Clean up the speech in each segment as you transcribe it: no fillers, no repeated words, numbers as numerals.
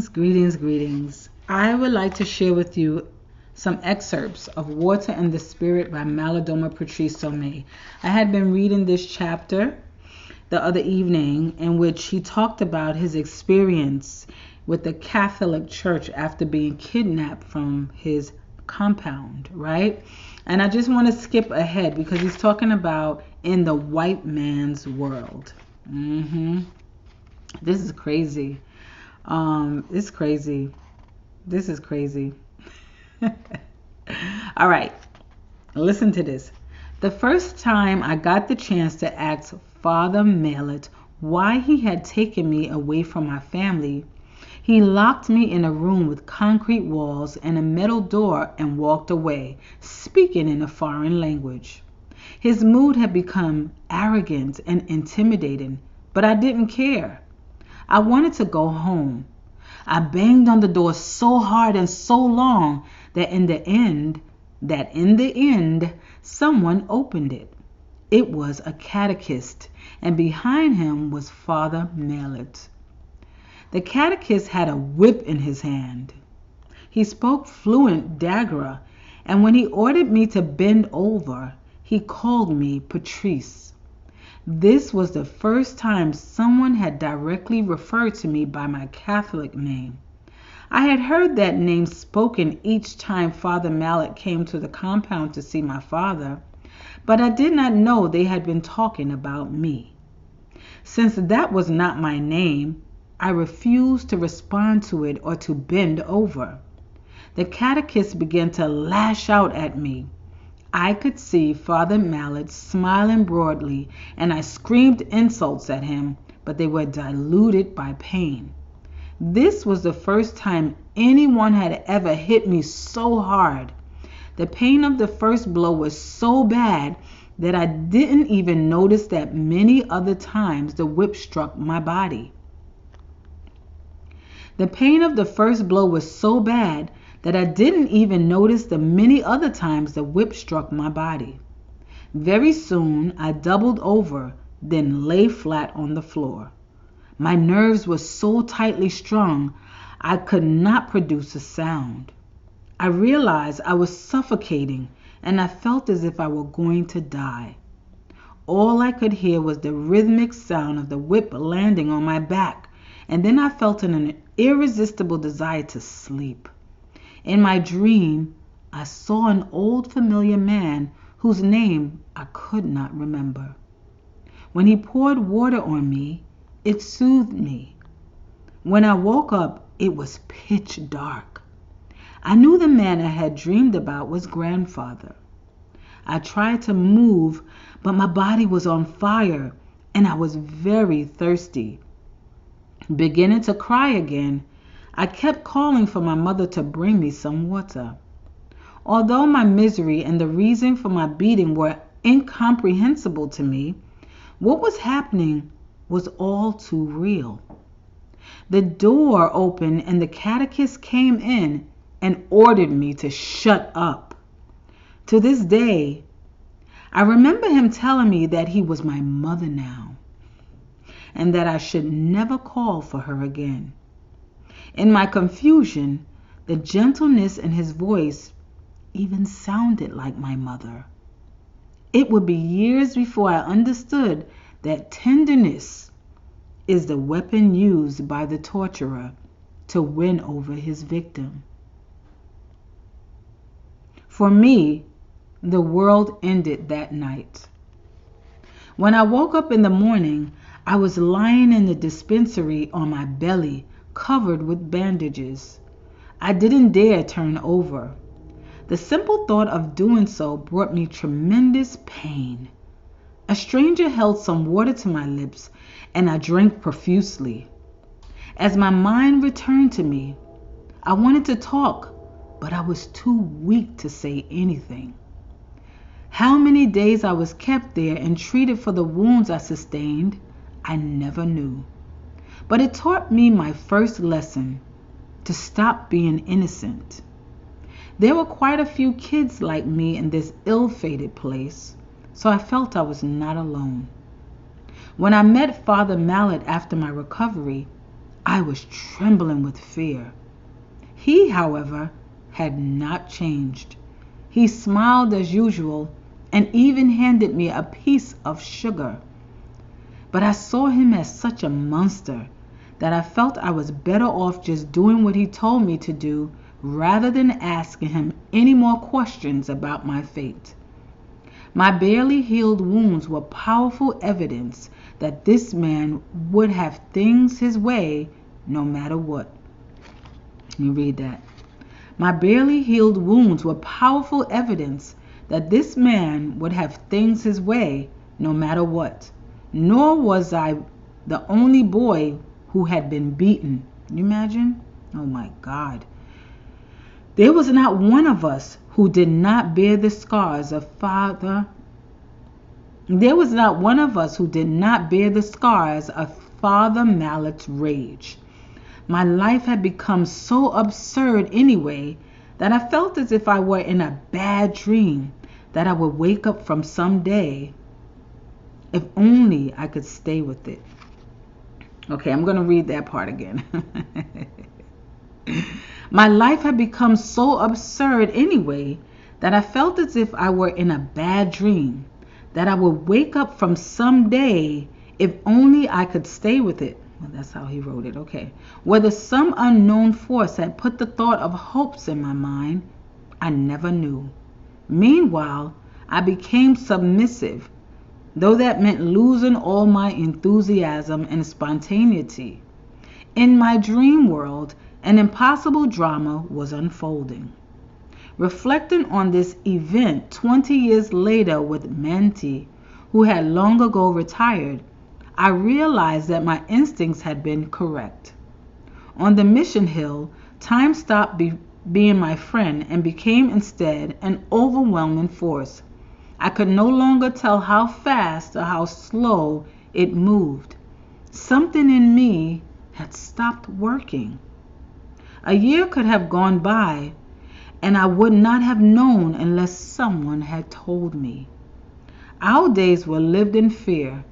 Greetings. I would like to share with you some excerpts of Water and the Spirit by Malidoma Patrice Somé. I had been reading this chapter the other evening in which he talked about his experience with the Catholic Church after being kidnapped from his compound, right? And I just want to skip ahead because he's talking about in the white man's world. This is crazy. It's crazy. This is crazy. All right, listen to this. The first time I got the chance to ask Father Mallet why he had taken me away from my family, he locked me in a room with concrete walls and a metal door and walked away, speaking in a foreign language. His mood had become arrogant and intimidating, but I didn't care. I wanted to go home. I banged on the door so hard and so long that in the end, someone opened it. It was a catechist, and behind him was Father Mallet. The catechist had a whip in his hand. He spoke fluent Dagra, and when he ordered me to bend over, he called me Patrice. This was the first time someone had directly referred to me by my Catholic name. I had heard that name spoken each time Father Mallet came to the compound to see my father, but I did not know they had been talking about me. Since that was not my name, I refused to respond to it or to bend over. The catechist began to lash out at me. I could see Father Mallet smiling broadly, and I screamed insults at him, but they were diluted by pain. This was the first time anyone had ever hit me so hard. The pain of the first blow was so bad that I didn't even notice that many other times the whip struck my body. The pain of the first blow was so bad that I didn't even notice the many other times the whip struck my body. Very soon I doubled over, then lay flat on the floor. My nerves were so tightly strung, I could not produce a sound. I realized I was suffocating, and I felt as if I were going to die. All I could hear was the rhythmic sound of the whip landing on my back, and then I felt an irresistible desire to sleep. In my dream, I saw an old familiar man whose name I could not remember. When he poured water on me, it soothed me. When I woke up, it was pitch dark. I knew the man I had dreamed about was grandfather. I tried to move, but my body was on fire, and I was very thirsty. Beginning to cry again, I kept calling for my mother to bring me some water. Although my misery and the reason for my beating were incomprehensible to me, what was happening was all too real. The door opened and the catechist came in and ordered me to shut up. To this day, I remember him telling me that he was my mother now, and that I should never call for her again. In my confusion, the gentleness in his voice even sounded like my mother. It would be years before I understood that tenderness is the weapon used by the torturer to win over his victim. For me, the world ended that night. When I woke up in the morning, I was lying in the dispensary on my belly, covered with bandages. I didn't dare turn over. The simple thought of doing so brought me tremendous pain. A stranger held some water to my lips, and I drank profusely. As my mind returned to me, I wanted to talk, but I was too weak to say anything. How many days I was kept there and treated for the wounds I sustained, I never knew. But it taught me my first lesson, to stop being innocent. There were quite a few kids like me in this ill-fated place, so I felt I was not alone. When I met Father Mallet after my recovery, I was trembling with fear. He, however, had not changed. He smiled as usual and even handed me a piece of sugar. But I saw him as such a monster that I felt I was better off just doing what he told me to do rather than asking him any more questions about my fate. My barely healed wounds were powerful evidence that this man would have things his way no matter what. Let me read that. My barely healed wounds were powerful evidence that this man would have things his way no matter what. Nor was I the only boy who had been beaten. Can you imagine? Oh my God. There was not one of us who did not bear the scars of Father Mallet's rage. My life had become so absurd anyway that I felt as if I were in a bad dream that I would wake up from some day. If only I could stay with it. Okay, I'm going to read that part again. My life had become so absurd anyway that I felt as if I were in a bad dream that I would wake up from some day if only I could stay with it. Well, that's how he wrote it. Okay. Whether some unknown force had put the thought of hopes in my mind, I never knew. Meanwhile, I became submissive, though that meant losing all my enthusiasm and spontaneity. In my dream world, an impossible drama was unfolding. Reflecting on this event 20 years later with Manti, who had long ago retired, I realized that my instincts had been correct. On the mission hill, time stopped being my friend and became instead an overwhelming force. I could no longer tell how fast or how slow it moved. Something in me had stopped working. A year could have gone by, and I would not have known unless someone had told me. Our days were lived in fear.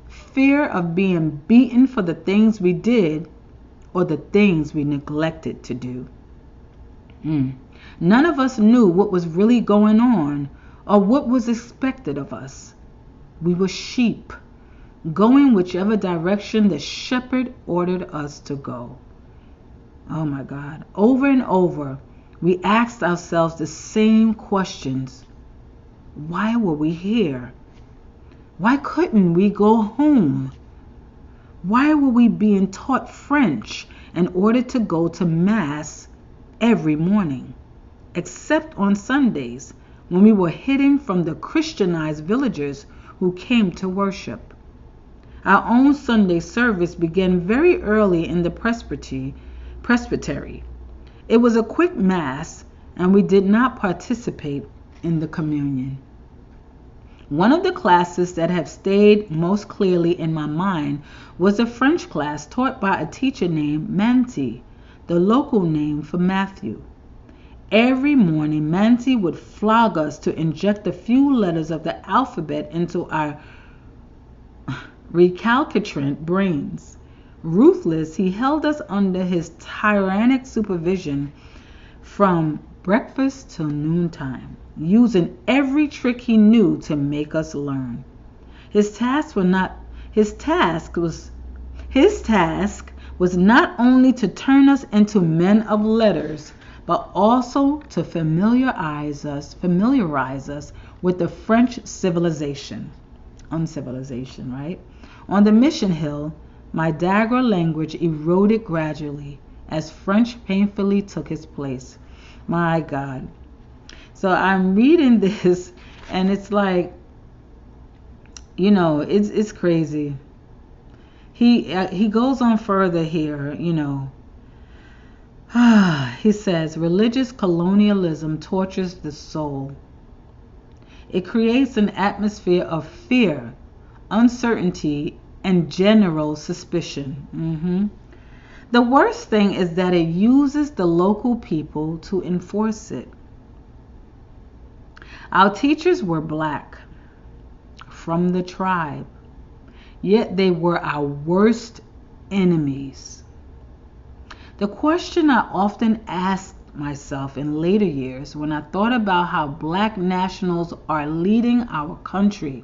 Fear of being beaten for the things we did or the things we neglected to do. None of us knew what was really going on or what was expected of us. We were sheep, going whichever direction the shepherd ordered us to go. Oh my God. Over and over, we asked ourselves the same questions. Why were we here? Why couldn't we go home? Why were we being taught French in order to go to Mass every morning, except on Sundays when we were hidden from the Christianized villagers who came to worship? Our own Sunday service began very early in the presbytery. It was a quick Mass, and we did not participate in the communion. One of the classes that have stayed most clearly in my mind was a French class taught by a teacher named Manti, the local name for Matthew. Every morning, Manti would flog us to inject a few letters of the alphabet into our recalcitrant brains. Ruthless, he held us under his tyrannic supervision from breakfast till noontime, using every trick he knew to make us learn. His task was not only to turn us into men of letters, but also to familiarize us with the French civilization, right? On the mission hill, my Dagara language eroded gradually as French painfully took its place. My God. So I'm reading this, and it's like, it's crazy. He goes on further here, He says, religious colonialism tortures the soul. It creates an atmosphere of fear, uncertainty, and general suspicion. The worst thing is that it uses the local people to enforce it. Our teachers were black, from the tribe, yet they were our worst enemies. The question I often asked myself in later years when I thought about how black nationals are leading our country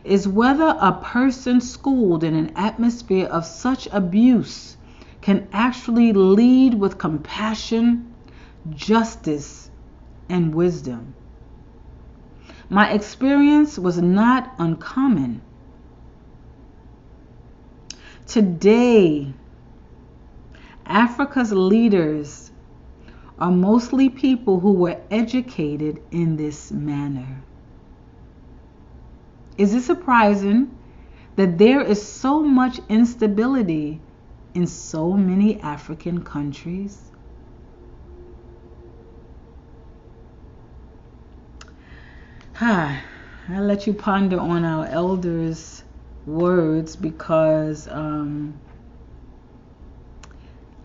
is whether a person schooled in an atmosphere of such abuse can actually lead with compassion, justice, and wisdom. My experience was not uncommon. Today, Africa's leaders are mostly people who were educated in this manner. Is it surprising that there is so much instability in so many African countries? I'll let you ponder on our elders' words because I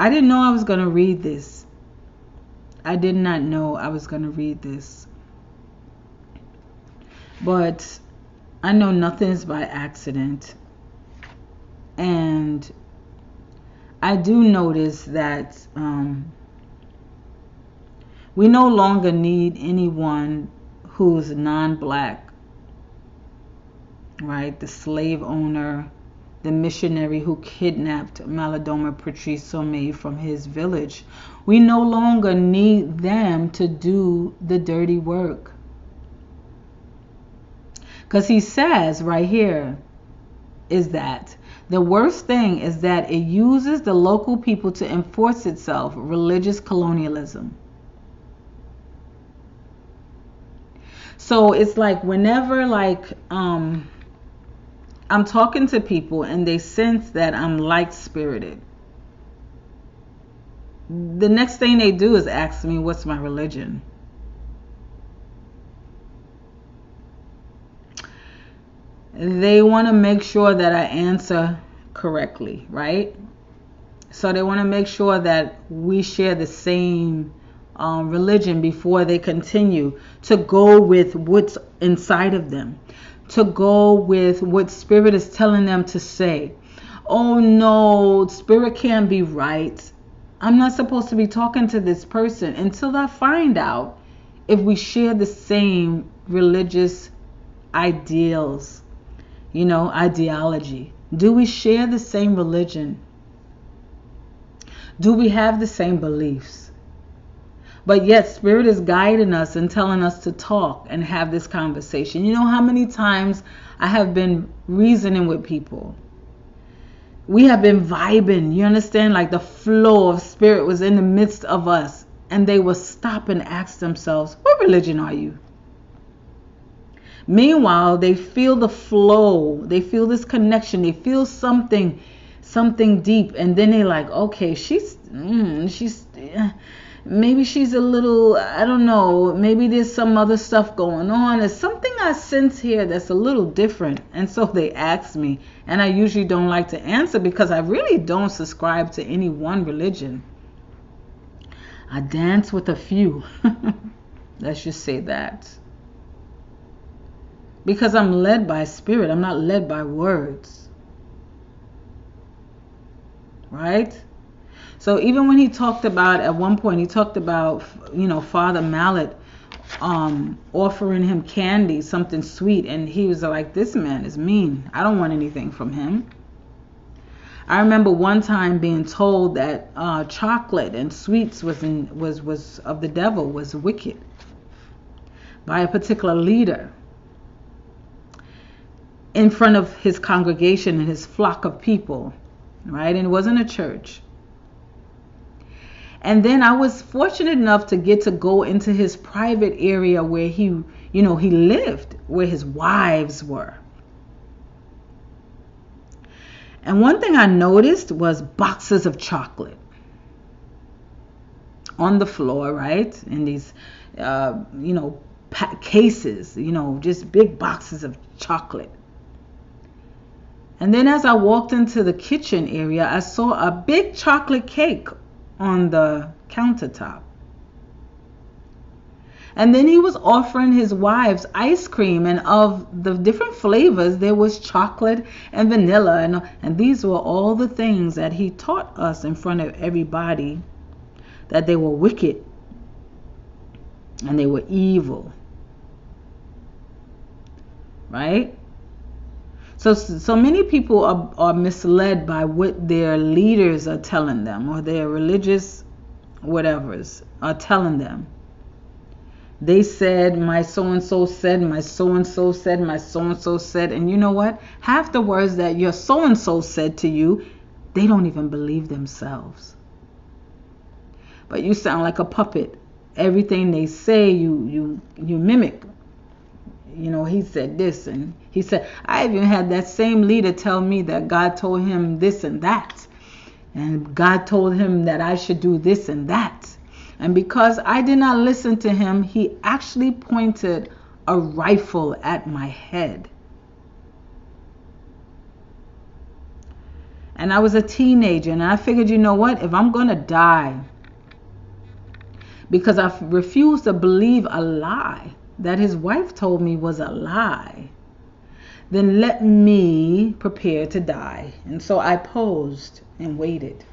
didn't know I was going to read this. I did not know I was going to read this. But I know nothing is by accident. And I do notice that we no longer need anyone who's non-black, right? The slave owner, the missionary who kidnapped Malidoma Patrice Somé from his village. We no longer need them to do the dirty work. Because he says right here is that the worst thing is that it uses the local people to enforce itself, religious colonialism. So it's like whenever I'm talking to people and they sense that I'm like-spirited, the next thing they do is ask me, what's my religion? They want to make sure that I answer correctly, right? So they want to make sure that we share the same religion before they continue to go with what's inside of them, to go with what Spirit is telling them to say. Oh no, Spirit can't be right. I'm not supposed to be talking to this person until I find out if we share the same religious ideals, ideology. Do we share the same religion? Do we have the same beliefs? But yet Spirit is guiding us and telling us to talk and have this conversation. You know how many times I have been reasoning with people? We have been vibing, you understand? Like the flow of Spirit was in the midst of us. And they will stop and ask themselves, what religion are you? Meanwhile, they feel the flow. They feel this connection. They feel something deep. And then they're like, okay, maybe she's a little, I don't know, maybe there's some other stuff going on. There's something I sense here that's a little different. And so they ask me, and I usually don't like to answer because I really don't subscribe to any one religion. I dance with a few. Let's just say that. Because I'm led by Spirit. I'm not led by words. Right? So even when he talked about, at one point, he talked about, Father Mallet offering him candy, something sweet. And he was like, this man is mean. I don't want anything from him. I remember one time being told that chocolate and sweets was of the devil, was wicked, by a particular leader in front of his congregation and his flock of people, right? And it wasn't a church. And then I was fortunate enough to get to go into his private area where he lived, where his wives were. And one thing I noticed was boxes of chocolate on the floor, right? In these, cases, just big boxes of chocolate. And then as I walked into the kitchen area, I saw a big chocolate cake on the countertop. And then he was offering his wives ice cream, and of the different flavors, there was chocolate and vanilla. And these were all the things that he taught us in front of everybody, that they were wicked and they were evil. Right? So many people are misled by what their leaders are telling them, or their religious whatevers are telling them. They said, my so-and-so said, my so-and-so said, my so-and-so said. And you know what? Half the words that your so-and-so said to you, they don't even believe themselves. But you sound like a puppet. Everything they say, you mimic. You know, he said this, and he said, I even had that same leader tell me that God told him this and that. And God told him that I should do this and that. And because I did not listen to him, he actually pointed a rifle at my head. And I was a teenager, and I figured, you know what? If I'm going to die because I refused to believe a lie that his wife told me was a lie, then let me prepare to die. And so I posed and waited.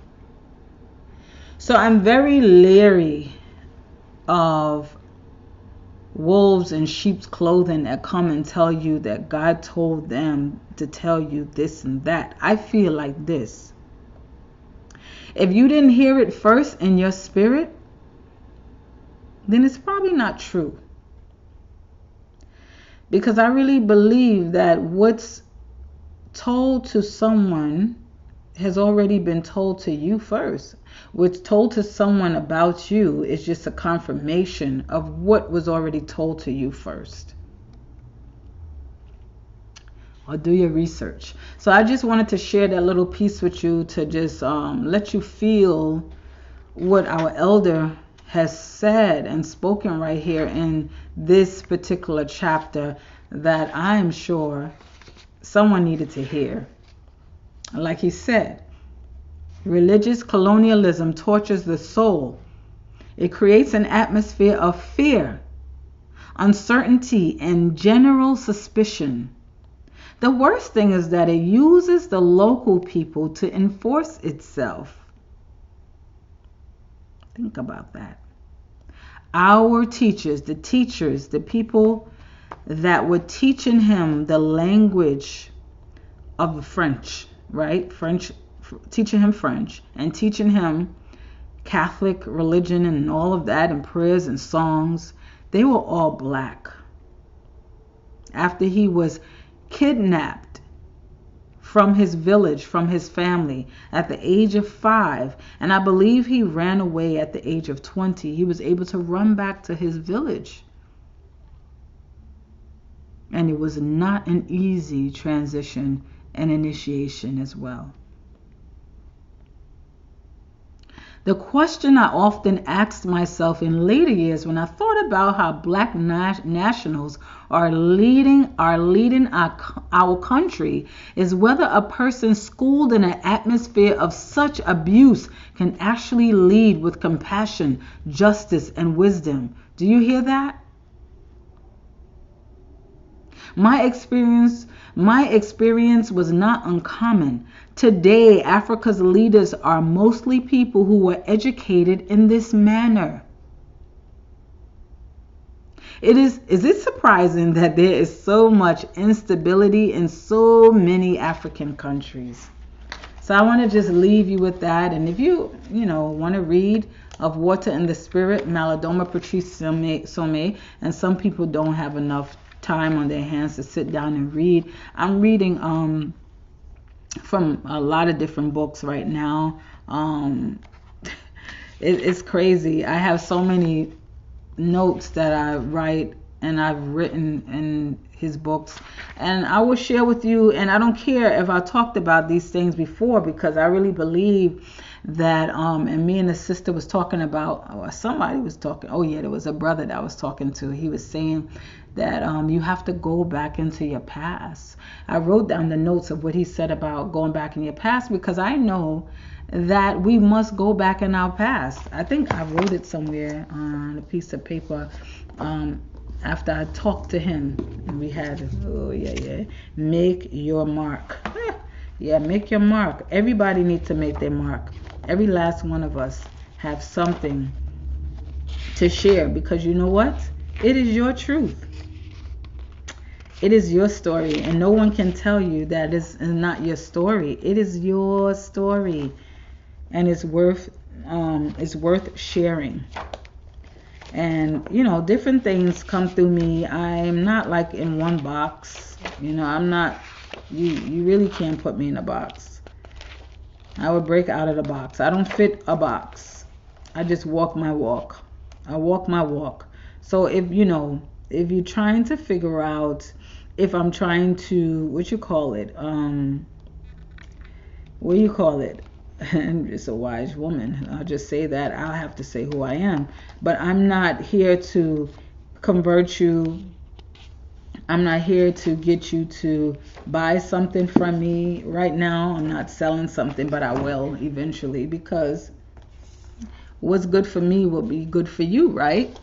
So I'm very leery of wolves in sheep's clothing that come and tell you that God told them to tell you this and that. I feel like this. If you didn't hear it first in your spirit, then it's probably not true. Because I really believe that what's told to someone has already been told to you first. What's told to someone about you is just a confirmation of what was already told to you first. Or do your research. So I just wanted to share that little piece with you to just let you feel what our elder has said and spoken right here in this particular chapter, that I am sure someone needed to hear. Like he said, religious colonialism tortures the soul. It creates an atmosphere of fear, uncertainty, and general suspicion. The worst thing is that it uses the local people to enforce itself. Think about that. Our teachers, the people that were teaching him the language of the French, right? Teaching him French and teaching him Catholic religion and all of that, and prayers and songs. They were all black. After he was kidnapped from his village, from his family, at the age of 5, and I believe he ran away at the age of 20, he was able to run back to his village. And it was not an easy transition and initiation as well. The question I often asked myself in later years when I thought about how black nationals are leading our country is whether a person schooled in an atmosphere of such abuse can actually lead with compassion, justice, and wisdom. Do you hear that? My experience was not uncommon. Today, Africa's leaders are mostly people who were educated in this manner. Is it surprising that there is so much instability in so many African countries? So I want to just leave you with that. And if you want to read of Water and the Spirit, Malidoma Patrice Somé, and some people don't have enough time on their hands to sit down and read. I'm reading from a lot of different books right now. It's crazy. I have so many notes that I write and I've written in his books, and I will share with you. And I don't care if I talked about these things before, because I really believe that and me and the sister was talking about, or somebody was talking, there was a brother that I was talking to. He was saying that you have to go back into your past. I wrote down the notes of what he said about going back in your past, because I know that we must go back in our past. I think I wrote it somewhere on a piece of paper. after I talked to him, and we had, oh yeah, make your mark. Yeah, make your mark. Everybody needs to make their mark. Every last one of us have something to share, because you know what? It is your truth. It is your story, and no one can tell you that it's not your story. It is your story, and it's worth sharing. And different things come through me. I'm not like in one box. I'm not. You really can't put me in a box. I would break out of the box. I don't fit a box. I just walk my walk. I walk my walk. So if you're trying to figure out if I'm trying to, what do you call it? I'm just a wise woman. I'll just say that. I'll have to say who I am. But I'm not here to convert you. I'm not here to get you to buy something from me right now. I'm not selling something, but I will eventually, because what's good for me will be good for you, right?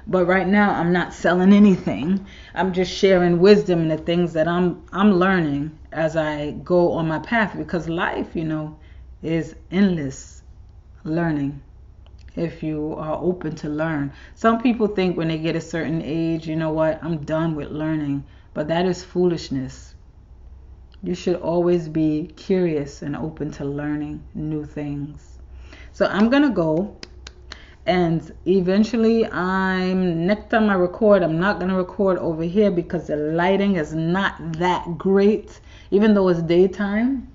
But right now, I'm not selling anything. I'm just sharing wisdom and the things that I'm learning as I go on my path, because life, is endless learning if you are open to learn. Some people think when they get a certain age, you know what, I'm done with learning. But that is foolishness. You should always be curious and open to learning new things. So I'm going to go. And eventually, next time I record, I'm not going to record over here because the lighting is not that great, even though it's daytime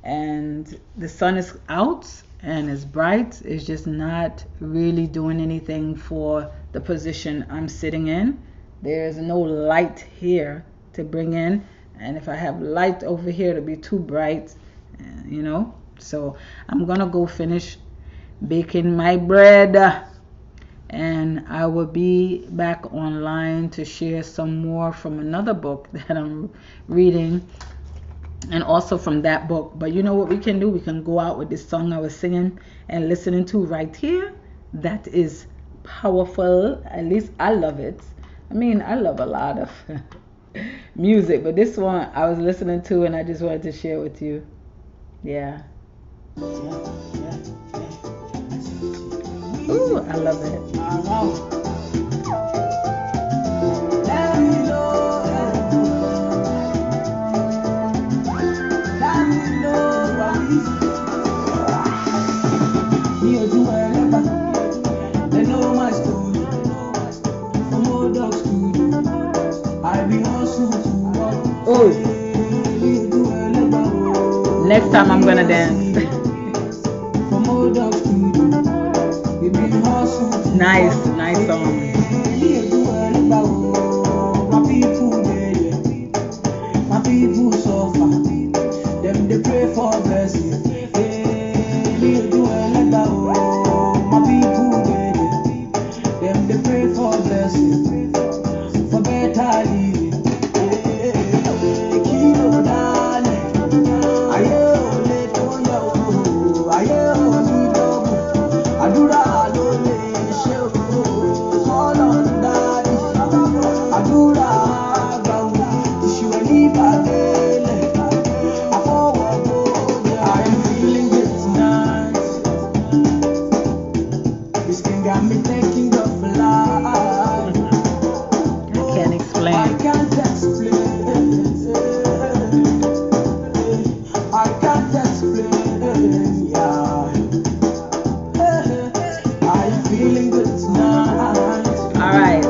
and the sun is out and it's bright. It's just not really doing anything for the position I'm sitting in. There's no light here to bring in, and if I have light over here, it'll be too bright, So I'm going to go finish baking my bread, and I will be back online to share some more from another book that I'm reading, and also from that book. But you know what we can do? We can go out with this song I was singing and listening to right here. That is powerful. At least I love it. I mean, I love a lot of music, but this one I was listening to and I just wanted to share with you. Yeah. Ooh, I love it. Oh, next time I'm gonna dance. Nice song. My people suffer, them they pray for blessing. My people them they pray for blessing, for better living. All right.